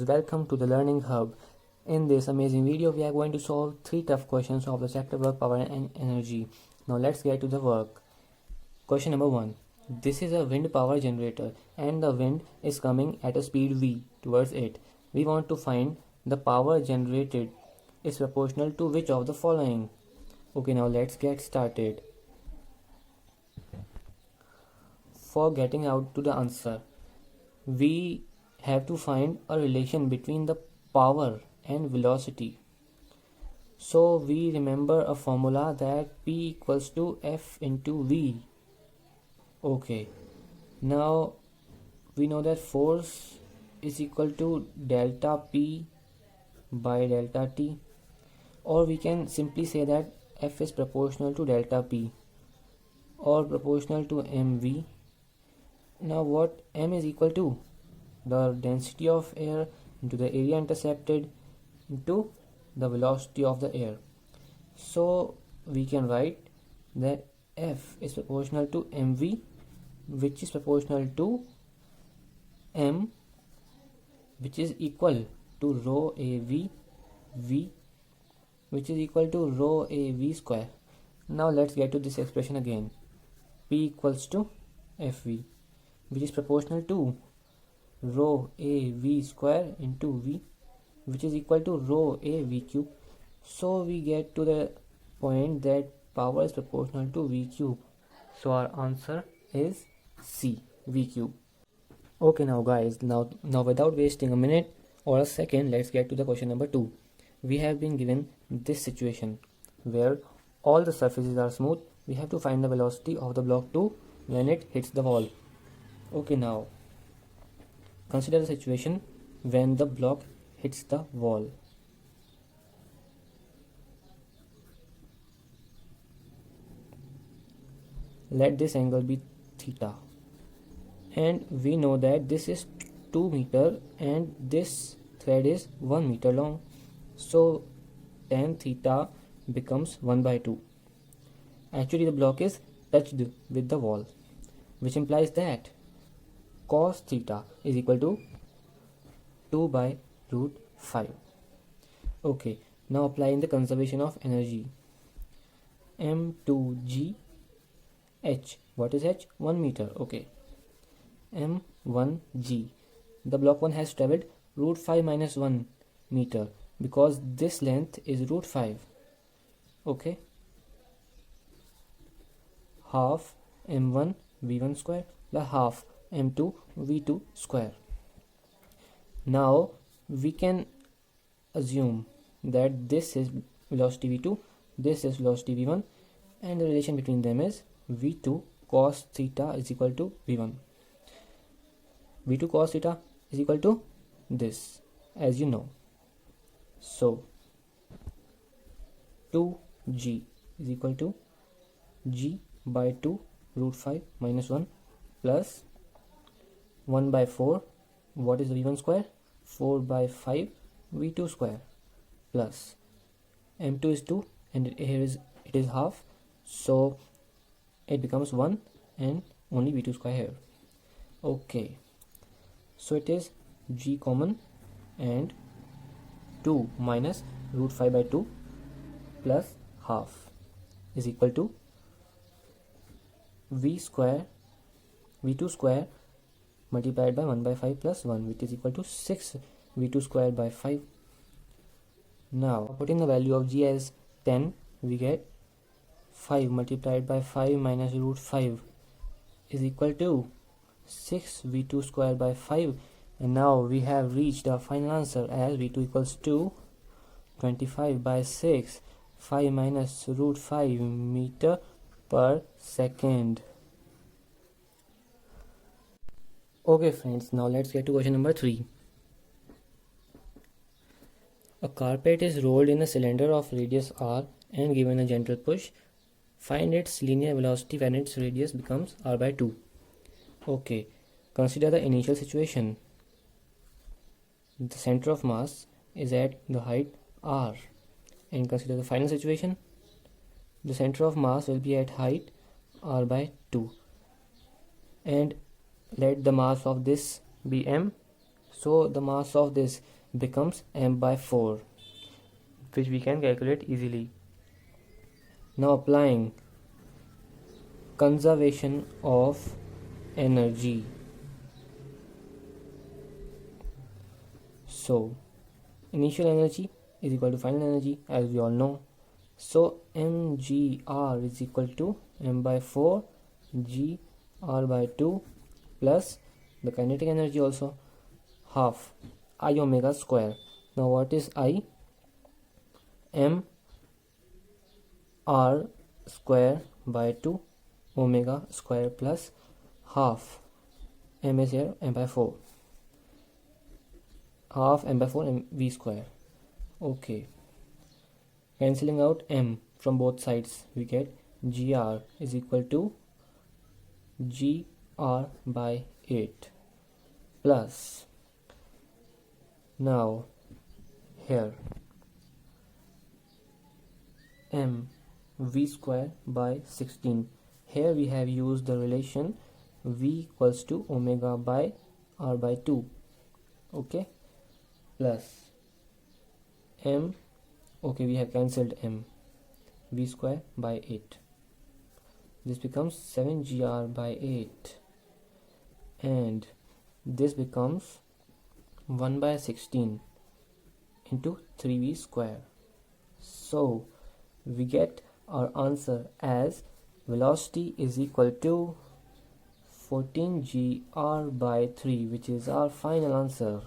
welcome to the Learning Hub. In this amazing video, we are going to solve 3 tough questions of the chapter Work, Power and Energy. Now let's get to the work. Question number 1. This is a wind power generator and the wind is coming at a speed v towards it. We want to find the power generated is proportional to which of the following. Okay, now let's get started. For getting out to the answer, we have to find a relation between the power and velocity. So we remember a formula that P equals to F into V. Okay, now we know that force is equal to delta P by delta T, or we can simply say that F is proportional to delta P or proportional to mv. Now what m is equal to? The density of air into the area intercepted into the velocity of the air. So we can write that F is proportional to mv, which is proportional to m, which is equal to rho av v, which is equal to rho av square. Now let's get to this expression again. P equals to fv, which is proportional to rho av square into v, which is equal to rho av cube. So we get to the point that power is proportional to v cube. So our answer is C, v cube. Okay, now guys, now without wasting a minute or a second, let's get to the question number 2. We have been given this situation where all the surfaces are smooth. We have to find the velocity of the block 2 when it hits the wall. Okay, now consider the situation when the block hits the wall. Let this angle be theta, and we know that this is 2 meter and this thread is 1 meter long. So tan theta becomes 1 by 2. Actually the block is touched with the wall, which implies that cos theta is equal to 2 by root 5. Okay, now applying the conservation of energy. M2G H. What is H? 1 meter. Okay. M1G. The block 1 has traveled root 5 minus 1 meter because this length is root 5. Okay. Half M1 V1 square plus half M2 V2 square. Now we can assume that this is velocity V2, this is velocity V1, and the relation between them is V2 cos theta is equal to V1. V2 cos theta is equal to this, as you know. So 2G is equal to G by 2 root 5 minus 1 plus 1 by 4. What is the V1 square? 4 by 5 V2 square plus M2 is 2 and here it is half, so it becomes 1 and only V2 square here. Okay, so it is G common and 2 minus root 5 by 2 plus half is equal to V square V2 square multiplied by 1 by 5 plus 1, which is equal to 6 V2 square by 5. Now putting the value of G as 10, we get 5 multiplied by 5 minus root 5 is equal to 6 V2 square by 5, and now we have reached our final answer as V2 equals to 25 by 6, 5 minus root 5 meter per second. Okay friends, now let's get to question number 3. A carpet is rolled in a cylinder of radius r and given a gentle push. Find its linear velocity when its radius becomes r by 2. Okay, consider the initial situation. The center of mass is at the height r, and consider the final situation. The center of mass will be at height r by 2, and let the mass of this be m. So the mass of this becomes m by 4, which we can calculate easily. Now applying conservation of energy. So initial energy is equal to final energy, as we all know. So mgr is equal to m by 4 gr by 2 plus the kinetic energy also, half I omega square. Now what is I? M r square by 2 omega square plus half, m is here, m by 4, half m by 4 m v square. Okay, cancelling out m from both sides, we get gr is equal to gr by 8 plus, now here, m v square by 16. Here we have used the relation v equals to omega by r by 2. Okay, plus m, okay, we have cancelled m, v square by 8. This becomes 7gr by 8, and this becomes 1 by 16 into 3v square. So we get our answer as velocity is equal to 14gr by 3, which is our final answer.